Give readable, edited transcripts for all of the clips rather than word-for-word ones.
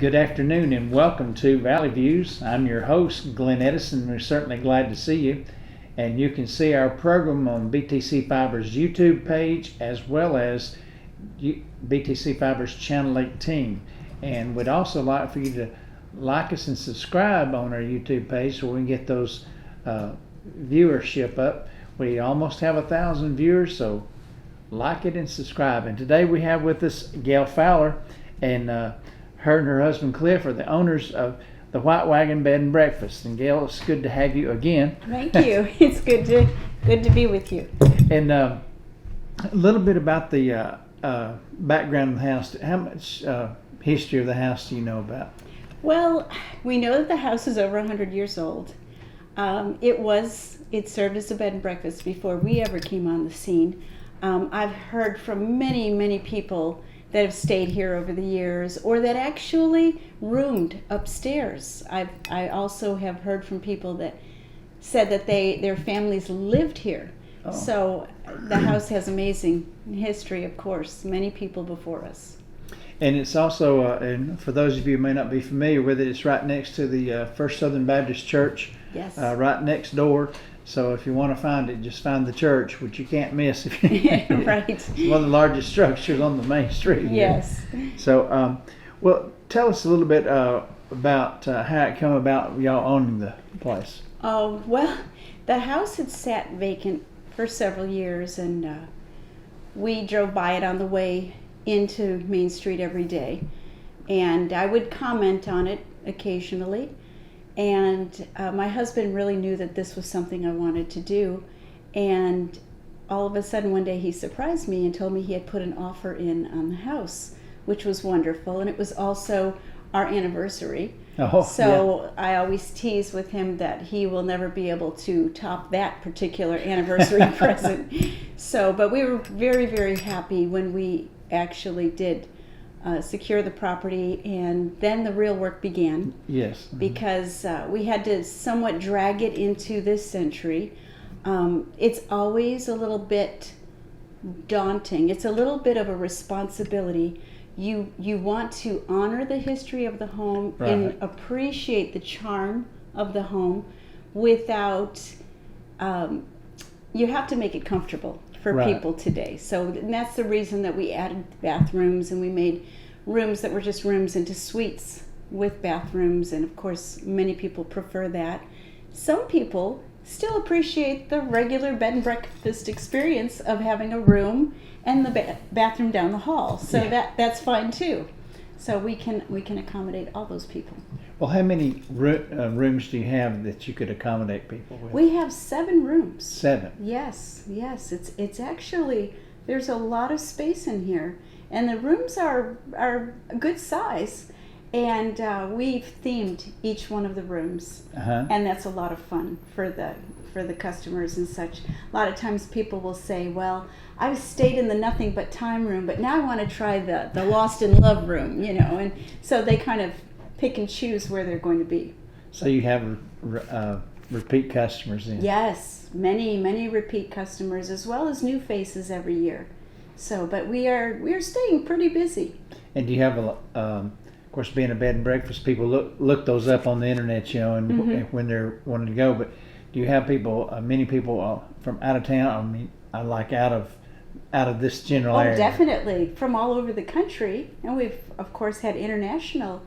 Good afternoon and welcome to Valley Views. I'm your host, Glenn Edison. We're certainly glad to see you. And you can see our program on BTC Fiber's YouTube page as well as BTC Fiber's Channel 18. And we'd also like for you to like us and subscribe on our YouTube page so we can get those viewership up. We almost have 1,000 viewers, so like it and subscribe. And today we have with us Gail Fowler, and her and her husband Cliff are the owners of the White Wagon Bed and Breakfast. And Gail, it's good to have you again. Thank you. It's good to be with you. And a little bit about the background of the house. How much history of the house do you know about? Well, we know that the house is over 100 years old. It served as a bed and breakfast before we ever came on the scene. I've heard from many people that have stayed here over the years, or that actually roomed upstairs. I also have heard from people that said that their families lived here. Oh. So the house has amazing history, of course. Many people before us. And it's also, and for those of you who may not be familiar with it, it's right next to the First Southern Baptist Church. Yes. Right next door. So if you want to find it, just find the church, which you can't miss. If you Right. It's one of the largest structures on the main street. Yes. So, well, tell us a little bit about how it came about y'all owning the place. Oh, well, the house had sat vacant for several years, and we drove by it on the way into Main Street every day. And I would comment on it occasionally. And my husband really knew that this was something I wanted to do. And all of a sudden one day he surprised me and told me he had put an offer in on the house, which was wonderful. And it was also our anniversary. Oh, so yeah. I always tease with him that he will never be able to top that particular anniversary present. But we were very happy when we actually did secure the property, and then the real work began. Yes. Mm-hmm. Because we had to somewhat drag it into this century. It's always a little bit daunting. It's a little bit of a responsibility. You want to honor the history of the home, right, and appreciate the charm of the home without, you have to make it comfortable for right. people today. So that's the reason that we added bathrooms, and we made rooms that were just rooms into suites with bathrooms, and of course many people prefer that. Some people still appreciate the regular bed and breakfast experience of having a room and the bathroom down the hall. So yeah. that's fine too. So we can accommodate all those people. Well, how many rooms do you have that you could accommodate people with? We have 7 rooms. 7? Yes. It's actually, there's a lot of space in here, and the rooms are a good size, and we've themed each one of the rooms, and that's a lot of fun for the customers and such. A lot of times people will say, well, I've stayed in the nothing but time room, but now I want to try the lost in love room, and so they kind of pick and choose where they're going to be. So you have repeat customers then? Yes, many repeat customers, as well as new faces every year. So, but we are staying pretty busy. And do you have of course, being a bed and breakfast, people look those up on the internet, and mm-hmm. when they're wanting to go. But do you have many people from out of town? I mean, like out of this general area? Oh, definitely, from all over the country, and we've of course had international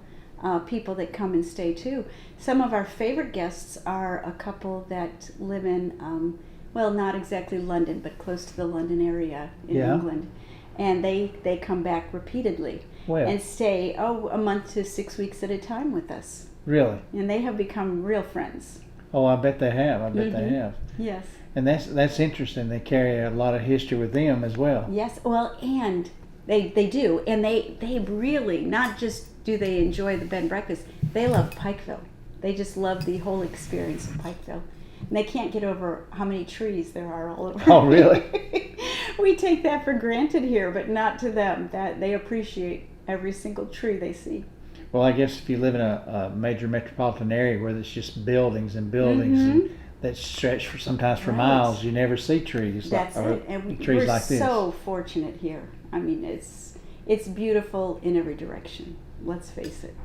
people that come and stay too. Some of our favorite guests are a couple that live in, well, not exactly London, but close to the London area in England. And they come back repeatedly and stay, a month to 6 weeks at a time with us. Really? And they have become real friends. Oh, I bet they have. Mm-hmm. They have. Yes. And that's interesting. They carry a lot of history with them as well. Yes, well, and they do. And they really, not just do they enjoy the bed and breakfast, they love Pikeville. They just love the whole experience of Pikeville. And they can't get over how many trees there are all over. Oh, really? We take that for granted here, but not to them. That they appreciate every single tree they see. Well, I guess if you live in a major metropolitan area where there's just buildings and buildings mm-hmm. and that stretch sometimes for miles, you never see trees. That's it. And trees we're like this. So fortunate here. I mean, it's beautiful in every direction. Let's face it.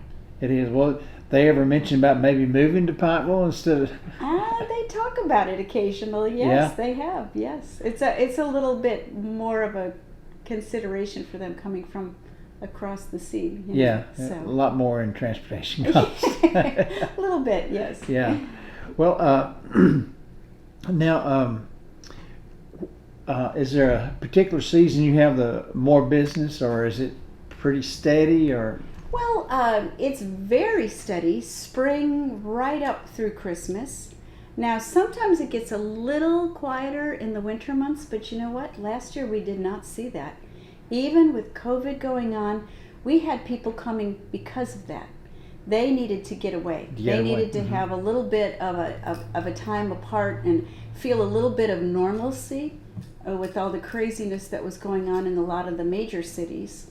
It is. Well, they ever mention about maybe moving to Pikeville instead of? They talk about it occasionally. Yes, they have. Yes, it's a little bit more of a consideration for them coming from across the sea. Yeah, so. A lot more in transportation costs. A little bit, yes. Yeah. Well, now, is there a particular season you have the more business, or is it pretty steady, or? Well, it's very steady, spring right up through Christmas. Now, sometimes it gets a little quieter in the winter months, but you know what? Last year we did not see that. Even with COVID going on, we had people coming because of that. They needed to get away. They needed to have a little bit of a time apart and feel a little bit of normalcy with all the craziness that was going on in a lot of the major cities.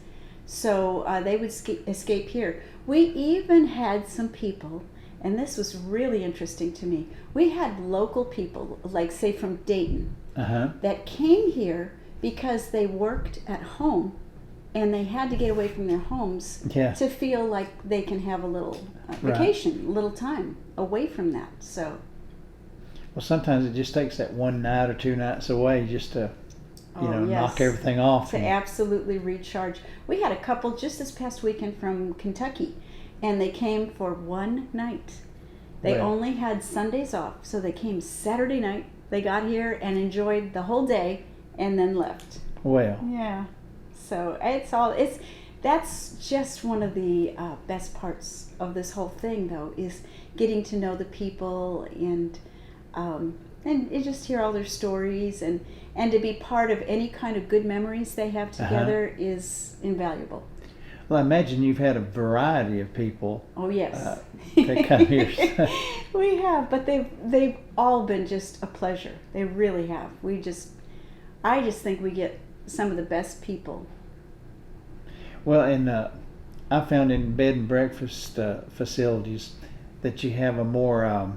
So they would escape here. We even had some people, and this was really interesting to me. We had local people, like say from Dayton, that came here because they worked at home and they had to get away from their homes to feel like they can have a little vacation, a little time away from that. So, well, sometimes it just takes that one night or 2 nights away just to knock everything off. To absolutely recharge. We had a couple just this past weekend from Kentucky, and they came for one night. They only had Sundays off, so they came Saturday night. They got here and enjoyed the whole day and then left. Well. Yeah. So that's just one of the best parts of this whole thing, though, is getting to know the people and just hear all their stories and to be part of any kind of good memories they have together is invaluable. Well, I imagine you've had a variety of people. Oh yes, that come here. We have, but they've all been just a pleasure. They really have. I just think we get some of the best people. Well, and I found in bed and breakfast facilities that you have a more,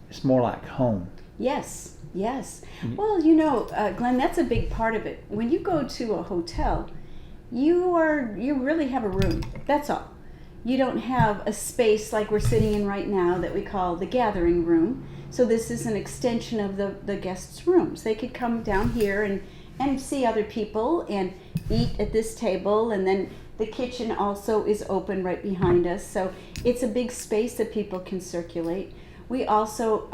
it's more like home. Yes. Well, Glenn, that's a big part of it. When you go to a hotel, you really have a room. That's all. You don't have a space like we're sitting in right now that we call the gathering room. So this is an extension of the guests' rooms. They could come down here and see other people and eat at this table, and then the kitchen also is open right behind us. So it's a big space that people can circulate. We also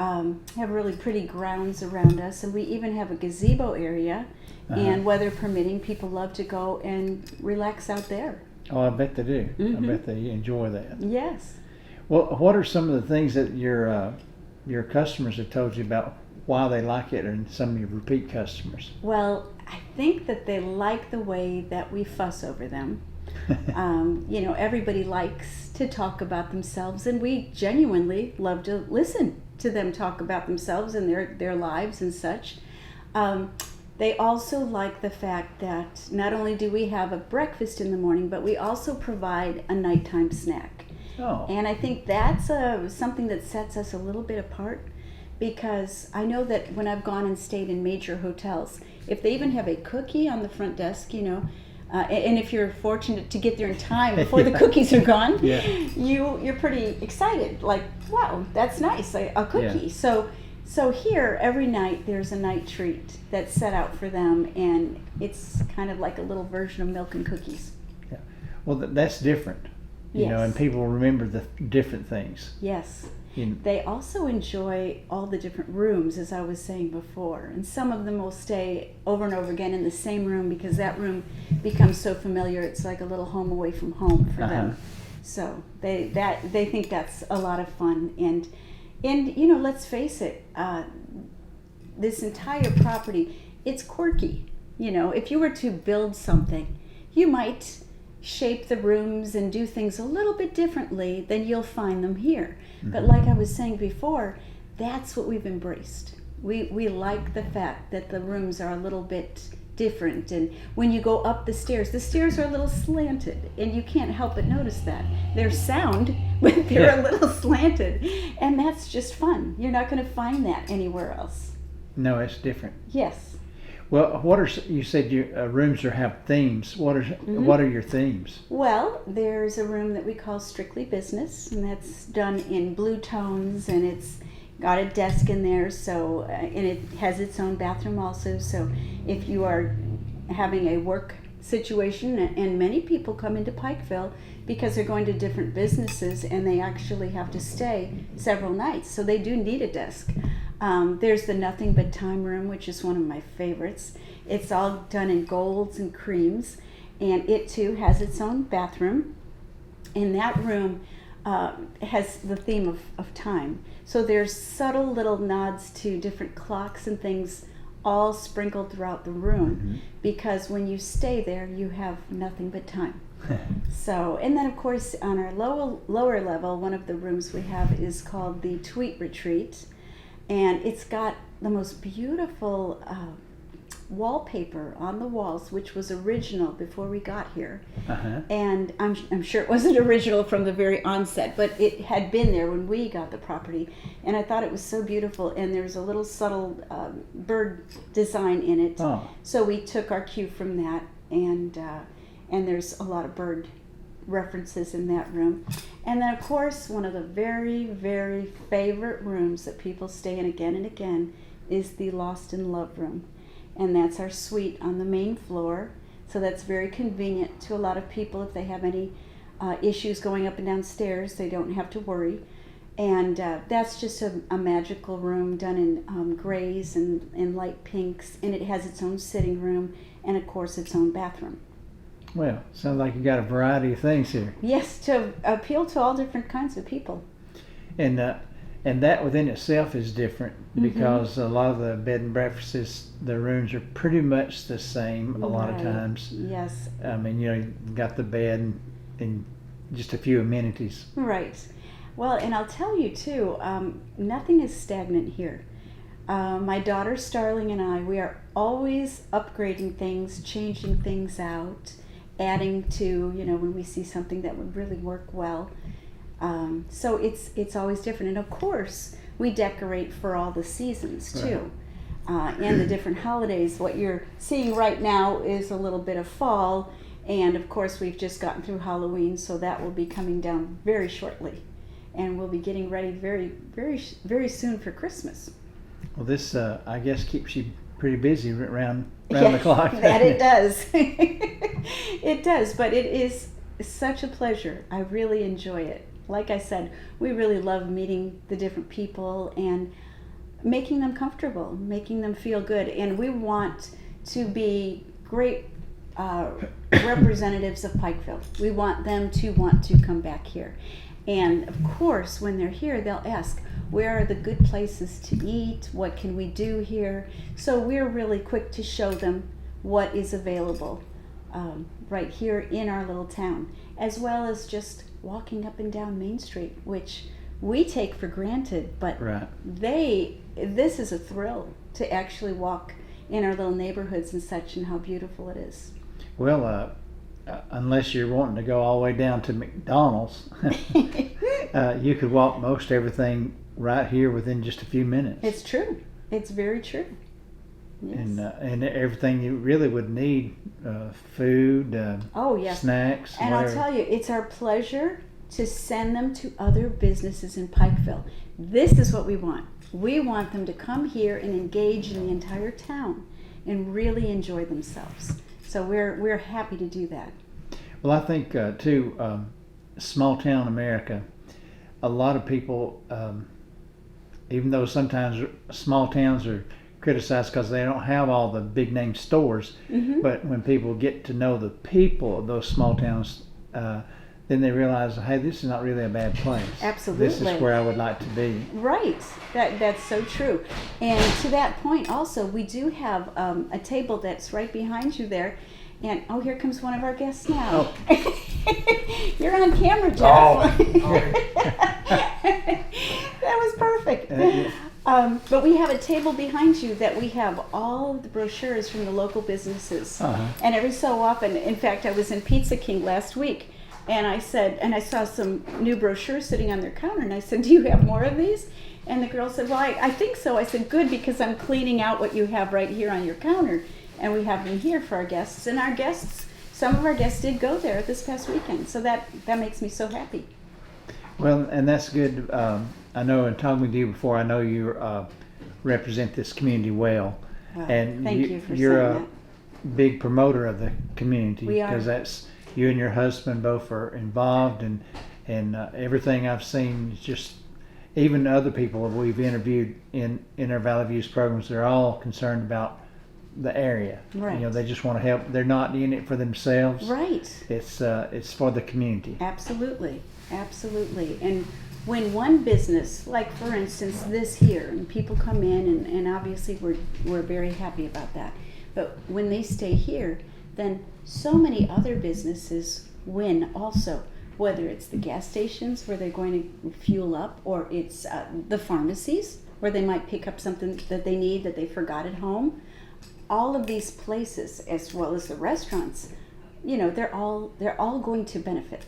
have really pretty grounds around us, and we even have a gazebo area, and weather permitting, people love to go and relax out there. Oh, I bet they do. I bet they enjoy that. Yes. Well, what are some of the things that your customers have told you about why they like it, and some of your repeat customers? Well, I think that they like the way that we fuss over them. Everybody likes to talk about themselves, and we genuinely love to listen to them talk about themselves and their lives and such. They also like the fact that not only do we have a breakfast in the morning, but we also provide a nighttime snack. Oh. And I think that's something that sets us a little bit apart, because I know that when I've gone and stayed in major hotels, if they even have a cookie on the front desk, and if you're fortunate to get there in time before the cookies are gone, you're pretty excited. Like, wow, that's nice, a cookie. Yeah. So here, every night, there's a night treat that's set out for them, and it's kind of like a little version of milk and cookies. Yeah. Well, that's different, and people remember the different things. Yes. They also enjoy all the different rooms, as I was saying before, and some of them will stay over and over again in the same room because that room becomes so familiar. It's like a little home away from home for them. So they think that's a lot of fun, and let's face it, this entire property, it's quirky. If you were to build something, you might shape the rooms and do things a little bit differently than you'll find them here. But like I was saying before, that's what we've embraced. We like the fact that the rooms are a little bit different, and when you go up the stairs are a little slanted, and you can't help but notice that. They're sound, but they're a little slanted, and that's just fun. You're not going to find that anywhere else. No, it's different. Yes. Well, you said your rooms have themes. What are your themes? Well, there's a room that we call Strictly Business, and that's done in blue tones, and it's got a desk in there, so and it has its own bathroom also. So if you are having a work situation, and many people come into Pikeville because they're going to different businesses and they actually have to stay several nights, so they do need a desk. There's the Nothing But Time room, which is one of my favorites. It's all done in golds and creams, and it too has its own bathroom. And that room has the theme of time. So there's subtle little nods to different clocks and things all sprinkled throughout the room, because when you stay there, you have nothing but time. So, and then of course on our lower level, one of the rooms we have is called the Tweet Retreat, and it's got the most beautiful wallpaper on the walls, which was original before we got here. And I'm sure it wasn't original from the very onset, but it had been there when we got the property, and I thought it was so beautiful. And there's a little subtle bird design in it, so we took our cue from that, and there's a lot of bird references in that room. And then of course one of the very, very favorite rooms that people stay in again and again is the Lost in Love room. And that's our suite on the main floor. So that's very convenient to a lot of people. If they have any issues going up and down stairs, they don't have to worry. And that's just a magical room done in grays and light pinks. And it has its own sitting room and, of course, its own bathroom. Well, sounds like you got a variety of things here. Yes, to appeal to all different kinds of people. And that within itself is different, because a lot of the bed and breakfasts, the rooms are pretty much the same a lot of times. Yes. I mean, you got the bed and just a few amenities. Right. Well, and I'll tell you too, nothing is stagnant here. My daughter Starling and I, we are always upgrading things, changing things out, adding to, when we see something that would really work well. So it's always different. And of course, we decorate for all the seasons too. And the different holidays. What you're seeing right now is a little bit of fall. And of course, we've just gotten through Halloween, so that will be coming down very shortly. And we'll be getting ready very, very, very soon for Christmas. Well, this, I guess, keeps you pretty busy around the clock. That it does. It does, but it is such a pleasure. I really enjoy it. Like I said, we really love meeting the different people and making them comfortable, making them feel good. And we want to be great representatives of Pikeville. We want them to want to come back here. And of course, when they're here, they'll ask, where are the good places to eat? What can we do here? So we're really quick to show them what is available right here in our little town, as well as just walking up and down Main Street, which we take for granted, but this is a thrill to actually walk in our little neighborhoods and such, and how beautiful it is. Well, unless you're wanting to go all the way down to McDonald's, you could walk most everything right here within just a few minutes. It's true. It's very true. Yes. And everything you really would need, food, snacks. And whatever. I'll tell you, it's our pleasure to send them to other businesses in Pikeville. This is what we want. We want them to come here and engage in the entire town and really enjoy themselves. So we're happy to do that. Well, I think too, small town America, a lot of people, even though sometimes small towns are criticized because they don't have all the big name stores, but when people get to know the people of those small towns, then they realize, hey, this is not really a bad place. Absolutely. This is where I would like to be. Right. That's so true. And to that point also, we do have a table that's right behind you there. And here comes one of our guests now. Oh. You're on camera, Jeff. That was perfect. But we have a table behind you that we have all of the brochures from the local businesses. And every so often, in fact, I was in Pizza King last week, and I saw some new brochures sitting on their counter, and I said, do you have more of these? And the girl said, well, I think so. I said, good, because I'm cleaning out what you have right here on your counter. and we have them here for our guests. And our guests, some of our guests did go there this past weekend, so that makes me so happy. Well, and that's good. I know in talking with you before, I know you represent this community well. And thank you for you're saying a that. big promoter of the community. We are. Because that's, you and your husband both are involved, and everything I've seen is just, even other people that we've interviewed in our Valley Views programs, they're all concerned about the area. Right. You know, they just want to help. They're not in it for themselves. Right. It's for the community. Absolutely. Absolutely. And when one business, like for instance this here, and people come in, and obviously we're very happy about that, but when they stay here, then so many other businesses win also, whether it's the gas stations where they're going to fuel up, or it's the pharmacies where they might pick up something that they need that they forgot at home. All of these places, as well as the restaurants, you know, they're all going to benefit.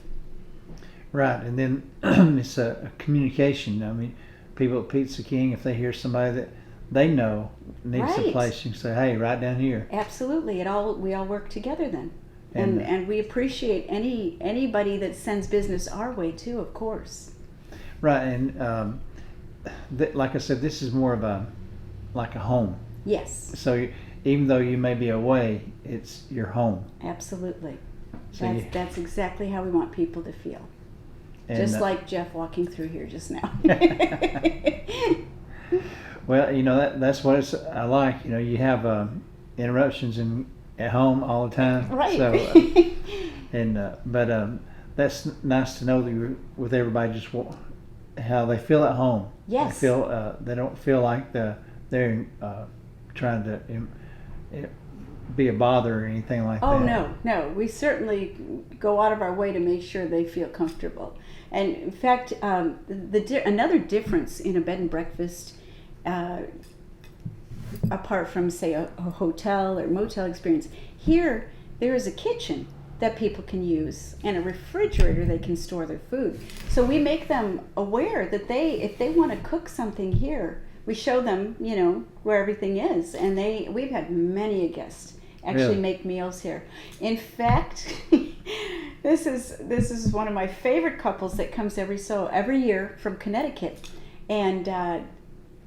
Right, and then it's a communication. I mean, people at Pizza King, if they hear somebody that they know needs a place, you can say, "Hey, right down here." Absolutely, we all work together then, and we appreciate anybody that sends business our way too, of course. Right, and like I said, this is more of like a home. Yes. So even though you may be away, it's your home. Absolutely. So that's exactly how we want people to feel. Just like Jeff walking through here just now. Well, you know, that's what I like. You know, you have interruptions at home all the time. Right. So, but that's nice to know that you're with everybody, just how they feel at home. Yes. They don't feel like they're trying to be a bother or anything like that. Oh, no. We certainly go out of our way to make sure they feel comfortable. And in fact, another difference in a bed and breakfast, apart from, say, a hotel or motel experience, here there is a kitchen that people can use and a refrigerator they can store their food. So we make them aware that if they want to cook something here, we show them, you know, where everything is. And we've had many a guest actually make meals here. In fact, this is one of my favorite couples that comes every year from Connecticut, and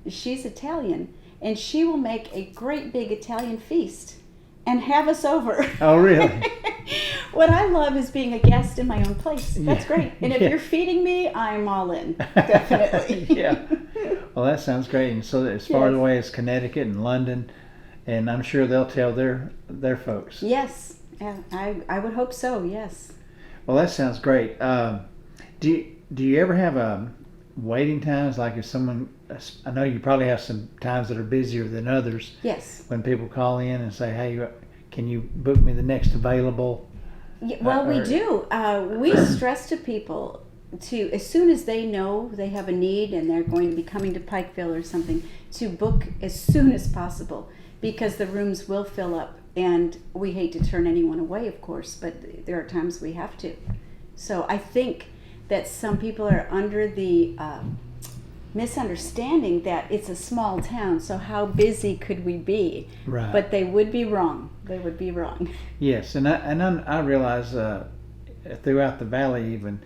she's Italian, and she will make a great big Italian feast and have us over. Oh, really? What I love is being a guest in my own place. That's great. And if you're feeding me, I'm all in. Definitely. Yeah. Well, that sounds great. And so as far away as Connecticut and London, and I'm sure they'll tell their folks. Yes. I would hope so, yes. Well, that sounds great. Do you ever have waiting times? Like if someone, I know you probably have some times that are busier than others. Yes. When people call in and say, "Hey, can you book me the next available?" Yeah, well, we do. We stress to people to, as soon as they know they have a need and they're going to be coming to Pikeville or something, to book as soon as possible, because the rooms will fill up, and we hate to turn anyone away, of course, but there are times we have to. So I think that some people are under the misunderstanding that it's a small town, so how busy could we be? Right. But they would be wrong. They would be wrong. Yes, and I realize throughout the valley even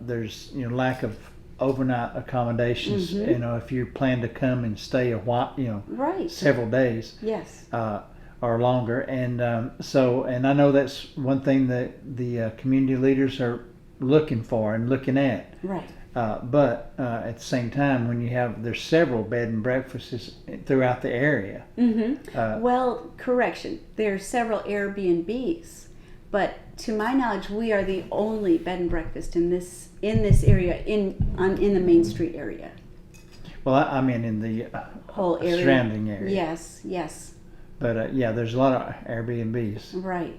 there's lack of overnight accommodations. Mm-hmm. You know, if you plan to come and stay a while, Right. several days. Yes. Or longer, and and I know that's one thing that the community leaders are looking for and looking at. Right. But at the same time, when there's several bed and breakfasts throughout the area. Mm-hmm. Well, correction. There are several Airbnbs, but to my knowledge, we are the only bed and breakfast in this area in the Main Street area. Well, I mean in the whole area, surrounding area. Yes. But there's a lot of Airbnbs. Right.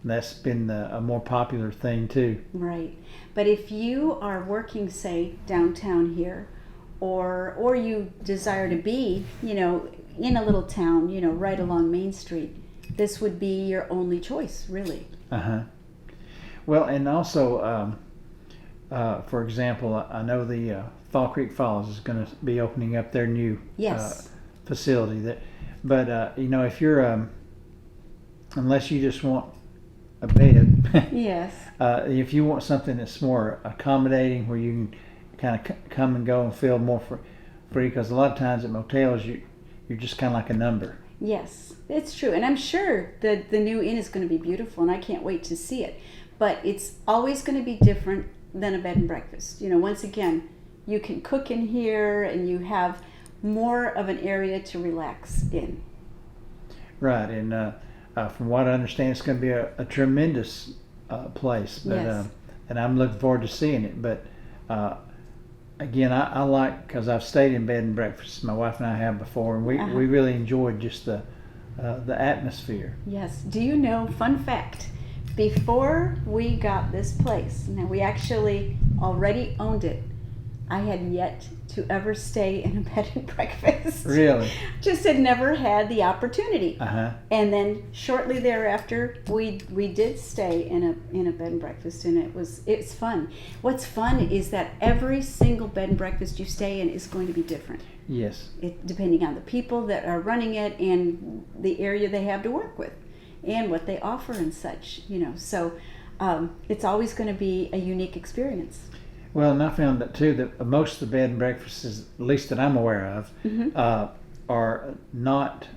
That's been a more popular thing too. Right. But if you are working, say, downtown here, or you desire to be, in a little town, right along Main Street, this would be your only choice, really. Uh-huh. Well, and also, for example, I know the Fall Creek Falls is going to be opening up their new Yes. facility. But if you're unless you just want a bed. Yes. If you want something that's more accommodating, where you can kind of come and go and feel more free, because a lot of times at motels you're just kind of like a number. Yes, it's true, and I'm sure that the new inn is going to be beautiful, and I can't wait to see it. But it's always going to be different than a bed and breakfast. You know, once again, you can cook in here, and you have more of an area to relax in. Right, and from what I understand, it's going to be a tremendous place. But, yes. And I'm looking forward to seeing it. But again, I like, because I've stayed in bed and breakfast. My wife and I have before, and we really enjoyed just the atmosphere. Yes. Do you know? Fun fact: before we got this place, now we actually already owned it, I had yet to ever stay in a bed and breakfast. Really? Just had never had the opportunity. Uh-huh. And then shortly thereafter, we did stay in a bed and breakfast, and it's fun. What's fun is that every single bed and breakfast you stay in is going to be different. Yes. Depending on the people that are running it and the area they have to work with, and what they offer and such. You know, so it's always going to be a unique experience. Well, and I found that too, that most of the bed and breakfasts, at least that I'm aware of, are not,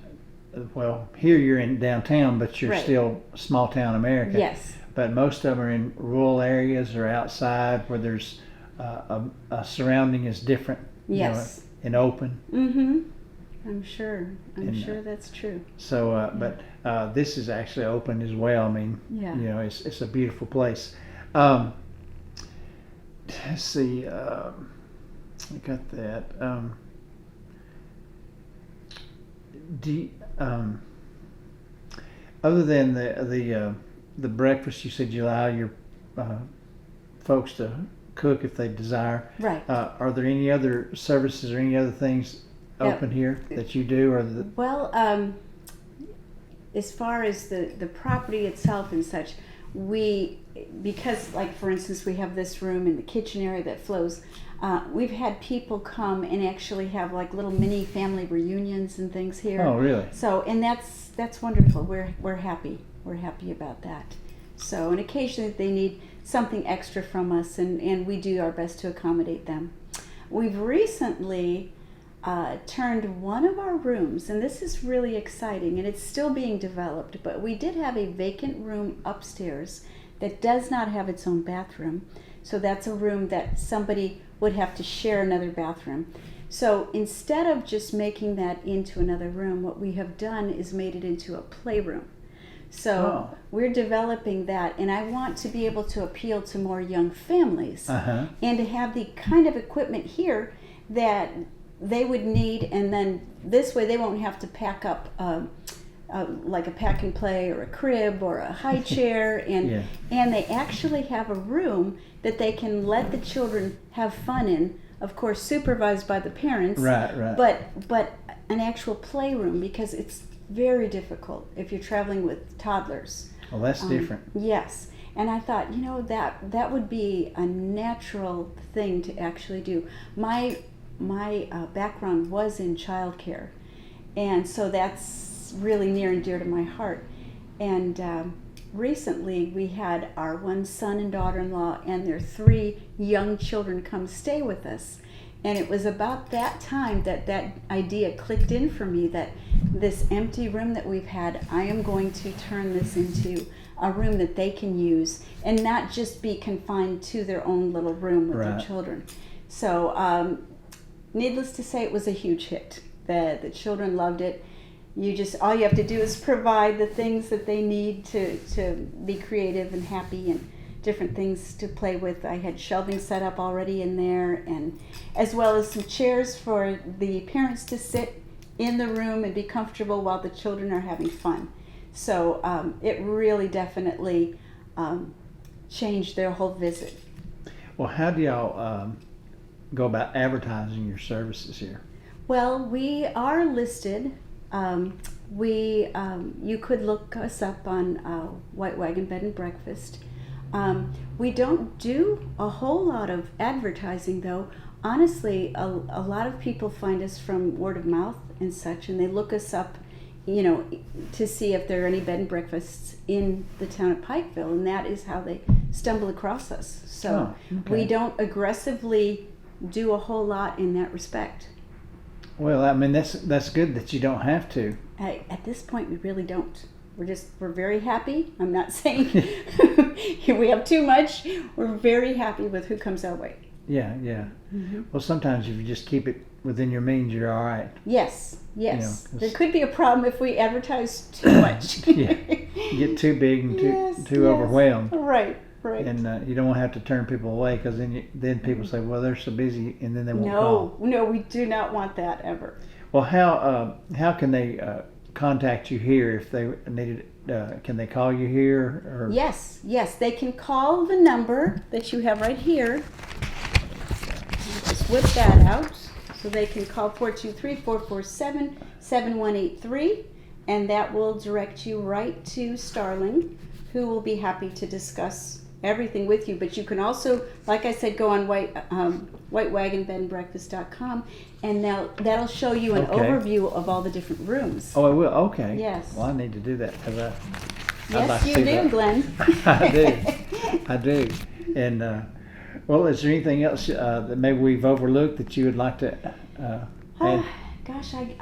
well, here you're in downtown, but you're right. still small town America. Yes. But most of them are in rural areas or outside where there's a surrounding is different. Yes. You know, and open. Mm-hmm. I'm sure that's true. So, but this is actually open as well. I mean, yeah. You know, it's a beautiful place. Let's see. I got that. Other than the breakfast, you said you allow your folks to cook if they desire. Right. Are there any other services or any other things open here that you do, or well, as far as the property itself and such, because like for instance we have this room in the kitchen area that flows, we've had people come and actually have like little mini family reunions and things here. Oh, really? So, and that's wonderful. We're happy about that. So, and occasionally they need something extra from us, and we do our best to accommodate them. We've recently turned one of our rooms, and this is really exciting, and it's still being developed, but we did have a vacant room upstairs that does not have its own bathroom. So that's a room that somebody would have to share another bathroom. So instead of just making that into another room, what we have done is made it into a playroom. So we're developing that, and I want to be able to appeal to more young families and to have the kind of equipment here that they would need, and then this way they won't have to pack up like a pack and play or a crib or a high chair, and they actually have a room that they can let the children have fun in, of course supervised by the parents. Right. But an actual playroom, because it's very difficult if you're traveling with toddlers. Well, that's different. Yes. And I thought, you know, that would be a natural thing to actually do. My background was in childcare, and so that's really near and dear to my heart. And recently we had our one son and daughter-in-law and their 3 young children come stay with us, and it was about that time that idea clicked in for me, that this empty room that we've had, I am going to turn this into a room that they can use and not just be confined to their own little room with their children. So needless to say, it was a huge hit. The children loved it. All you have to do is provide the things that they need to be creative and happy, and different things to play with. I had shelving set up already in there, and as well as some chairs for the parents to sit in the room and be comfortable while the children are having fun. So it really definitely changed their whole visit. Well, how do y'all go about advertising your services here? Well, we are listed. You could look us up on White Wagon Bed and Breakfast. We don't do a whole lot of advertising, though. Honestly, a lot of people find us from word of mouth and such, and they look us up to see if there are any bed and breakfasts in the town of Pikeville, and that is how they stumble across us. So we don't aggressively do a whole lot in that respect. Well, I mean, that's good that you don't have to. At this point, we really don't. We're very happy. I'm not saying we have too much. We're very happy with who comes our way. Yeah. Mm-hmm. Well, sometimes if you just keep it within your means, you're all right. Yes. There could be a problem if we advertise too much. Yeah. You get too big and too overwhelmed. Right. And you don't want to have to turn people away, because then people say, well, they're so busy, and then they won't call. No, we do not want that ever. Well, how can they contact you here if they needed? Can they call you here? Or? Yes, they can call the number that you have right here. Just whip that out. So they can call 423-447-7183, and that will direct you right to Starling, who will be happy to discuss everything with you. But you can also, like I said, go on whitewagonbedandbreakfast.com, and that'll show you an overview of all the different rooms. Oh, it will? Okay. Yes. Well, I need to do that, because yes, like you do, that. Glenn. I do. And well, is there anything else that maybe we've overlooked that you would like to add? Gosh, I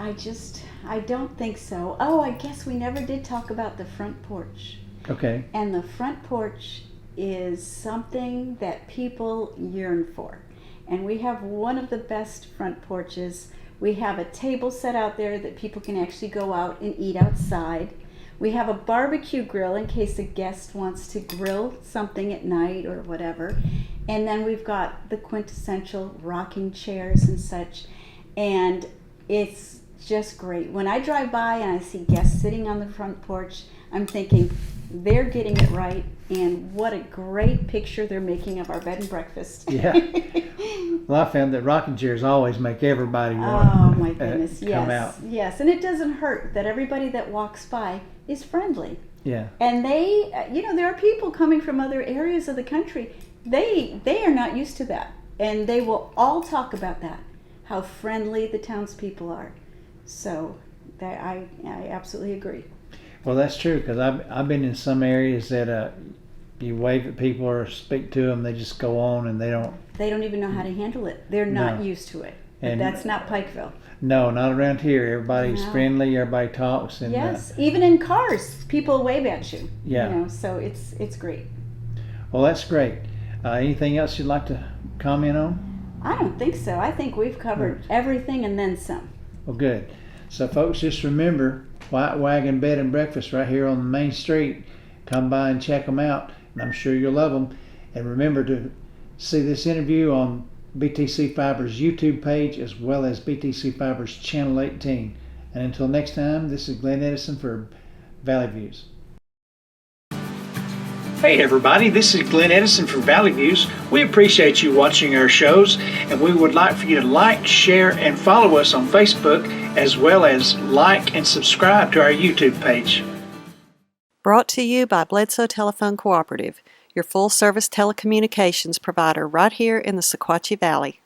don't think so. Oh, I guess we never did talk about the front porch. Okay. And the front porch is something that people yearn for. And we have one of the best front porches. We have a table set out there that people can actually go out and eat outside. We have a barbecue grill in case a guest wants to grill something at night or whatever. And then we've got the quintessential rocking chairs and such. And it's just great. When I drive by and I see guests sitting on the front porch, I'm thinking, they're getting it right, and what a great picture they're making of our bed and breakfast. Yeah. Well, I found that rocking chairs always make everybody want oh my goodness, come out. Yes, and it doesn't hurt that everybody that walks by is friendly. Yeah. And they, there are people coming from other areas of the country. They are not used to that, and they will all talk about that, how friendly the townspeople are. So I absolutely agree. Well, that's true, because I've been in some areas that you wave at people or speak to them, they just go on and they don't even know how to handle it. They're not used to it. But And that's not Pikeville. No, not around here. Everybody's friendly. Everybody talks. And, yes, even in cars, people wave at you. Yeah. So it's great. Well, that's great. Anything else you'd like to comment on? I don't think so. I think we've covered everything and then some. Well, good. So, folks, just remember, White Wagon Bed and Breakfast right here on the main street. Come by and check them out, and I'm sure you'll love them. And remember to see this interview on BTC Fiber's YouTube page, as well as BTC Fiber's Channel 18. And until next time, this is Glenn Edison for Valley Views. Hey everybody, this is Glenn Edison from Valley Views. We appreciate you watching our shows, and we would like for you to like, share, and follow us on Facebook, as well as like and subscribe to our YouTube page. Brought to you by Bledsoe Telephone Cooperative, your full-service telecommunications provider right here in the Sequatchie Valley.